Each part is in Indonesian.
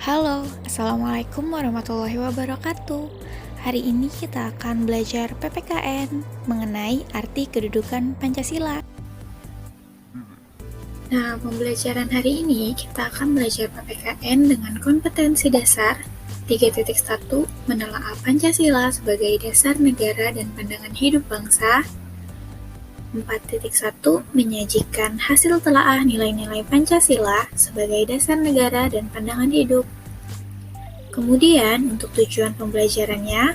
Halo, Assalamualaikum warahmatullahi wabarakatuh. Hari ini kita akan belajar PPKN mengenai arti kedudukan Pancasila. Nah, pembelajaran hari ini kita akan belajar PPKN dengan kompetensi dasar 3.1 menelaah Pancasila sebagai dasar negara dan pandangan hidup bangsa. 4.1 menyajikan hasil telaah nilai-nilai Pancasila sebagai dasar negara dan pandangan hidup. Kemudian, untuk tujuan pembelajarannya,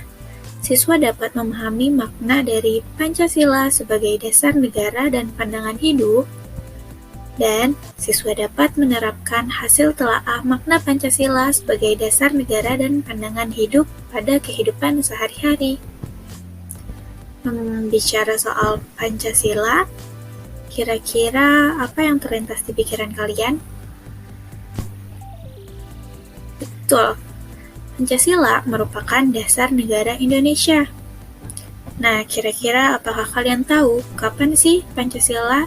siswa dapat memahami makna dari Pancasila sebagai dasar negara dan pandangan hidup, dan siswa dapat menerapkan hasil telaah makna Pancasila sebagai dasar negara dan pandangan hidup pada kehidupan sehari-hari. Bicara soal Pancasila, kira-kira apa yang terlintas di pikiran kalian? Betul, Pancasila merupakan dasar negara Indonesia. Nah, kira-kira apakah kalian tahu kapan sih Pancasila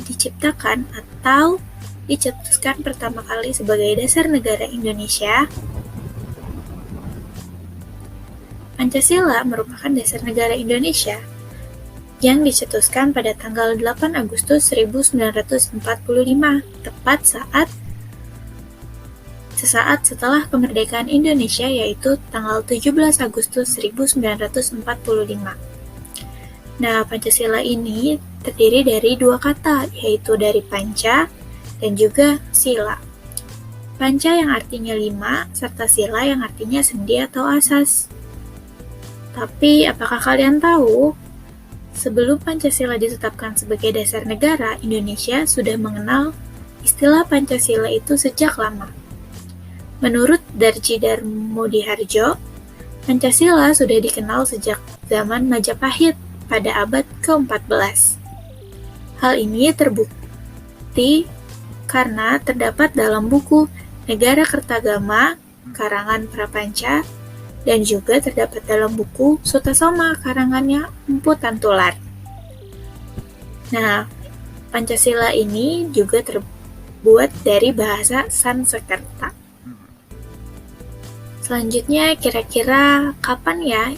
diciptakan atau dicetuskan pertama kali sebagai dasar negara Indonesia? Pancasila merupakan dasar negara Indonesia yang dicetuskan pada tanggal 8 Agustus 1945, tepat sesaat setelah kemerdekaan Indonesia, yaitu tanggal 17 Agustus 1945. Nah, Pancasila ini terdiri dari dua kata, yaitu dari panca dan juga sila. Panca yang artinya 5, serta sila yang artinya sendi atau asas. Tapi, apakah kalian tahu, sebelum Pancasila ditetapkan sebagai dasar negara, Indonesia sudah mengenal istilah Pancasila itu sejak lama. Menurut Darji Darmodiharjo, Pancasila sudah dikenal sejak zaman Majapahit pada abad ke-14. Hal ini terbukti karena terdapat dalam buku Negara Kertagama karangan Prapanca, dan juga terdapat dalam buku Sutasoma karangannya Empu Tantular. Nah, Pancasila ini juga terbuat dari bahasa Sanskerta. Selanjutnya, kira-kira kapan ya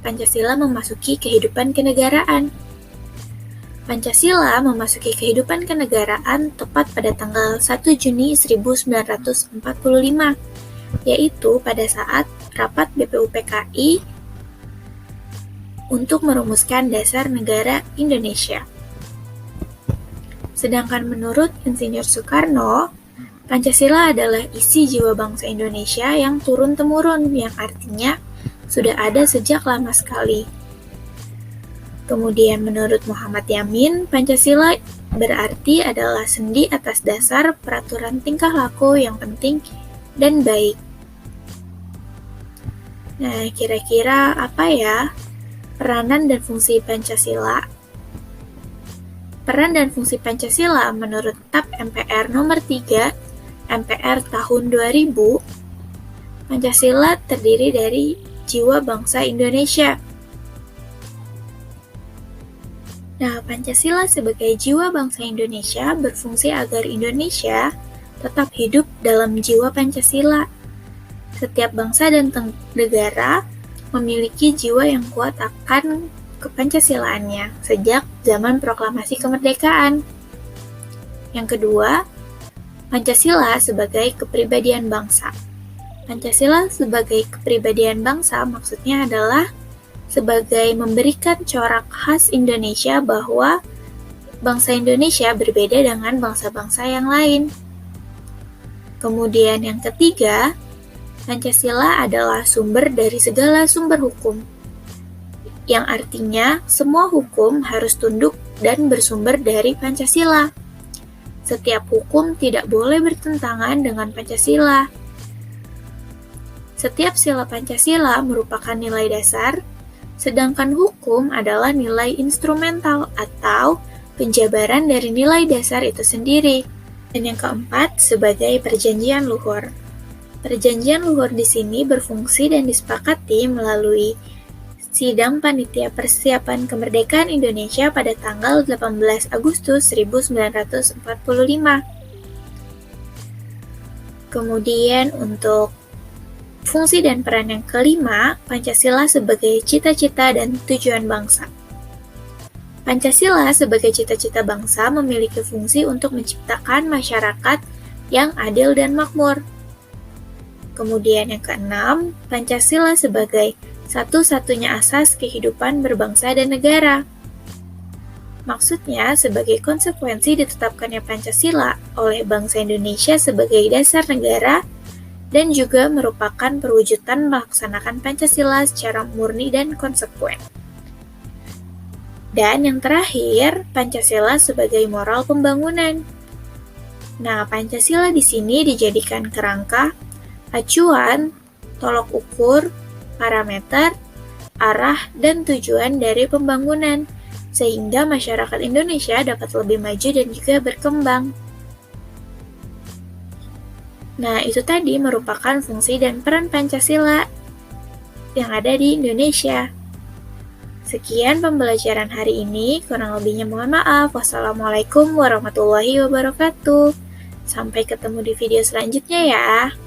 Pancasila memasuki kehidupan kenegaraan? Pancasila memasuki kehidupan kenegaraan tepat pada tanggal 1 Juni 1945, yaitu pada saat rapat BPUPKI untuk merumuskan dasar negara Indonesia. Sedangkan menurut Insinyur Soekarno, Pancasila adalah isi jiwa bangsa Indonesia yang turun-temurun, yang artinya sudah ada sejak lama sekali. Kemudian menurut Muhammad Yamin, Pancasila berarti adalah sendi atas dasar peraturan tingkah laku yang penting dan baik. Nah, kira-kira apa ya peranan dan fungsi Pancasila? Peran dan fungsi Pancasila menurut TAP MPR nomor 3 MPR tahun 2000, Pancasila terdiri dari jiwa bangsa Indonesia. Nah, Pancasila sebagai jiwa bangsa Indonesia berfungsi agar Indonesia tetap hidup dalam jiwa Pancasila. Setiap bangsa dan negara memiliki jiwa yang kuat akan kepancasilaannya sejak zaman proklamasi kemerdekaan. Yang kedua, Pancasila sebagai kepribadian bangsa. Pancasila sebagai kepribadian bangsa maksudnya adalah sebagai memberikan corak khas Indonesia bahwa bangsa Indonesia berbeda dengan bangsa-bangsa yang lain. Kemudian yang ketiga, Pancasila adalah sumber dari segala sumber hukum, yang artinya semua hukum harus tunduk dan bersumber dari Pancasila. Setiap hukum tidak boleh bertentangan dengan Pancasila. Setiap sila Pancasila merupakan nilai dasar, sedangkan hukum adalah nilai instrumental atau penjabaran dari nilai dasar itu sendiri. Dan yang keempat, sebagai perjanjian luhur. Perjanjian luhur di sini berfungsi dan disepakati melalui Sidang Panitia Persiapan Kemerdekaan Indonesia pada tanggal 18 Agustus 1945. Kemudian untuk fungsi dan peran yang kelima, Pancasila sebagai cita-cita dan tujuan bangsa. Pancasila sebagai cita-cita bangsa memiliki fungsi untuk menciptakan masyarakat yang adil dan makmur. Kemudian yang keenam, Pancasila sebagai satu-satunya asas kehidupan berbangsa dan negara. Maksudnya, sebagai konsekuensi ditetapkannya Pancasila oleh bangsa Indonesia sebagai dasar negara dan juga merupakan perwujudan melaksanakan Pancasila secara murni dan konsekuen. Dan yang terakhir, Pancasila sebagai moral pembangunan. Nah, Pancasila di sini dijadikan kerangka, acuan, tolok ukur, parameter, arah, dan tujuan dari pembangunan, sehingga masyarakat Indonesia dapat lebih maju dan juga berkembang. Nah, itu tadi merupakan fungsi dan peran Pancasila yang ada di Indonesia. Sekian pembelajaran hari ini, kurang lebihnya mohon maaf. Wassalamualaikum warahmatullahi wabarakatuh. Sampai ketemu di video selanjutnya ya.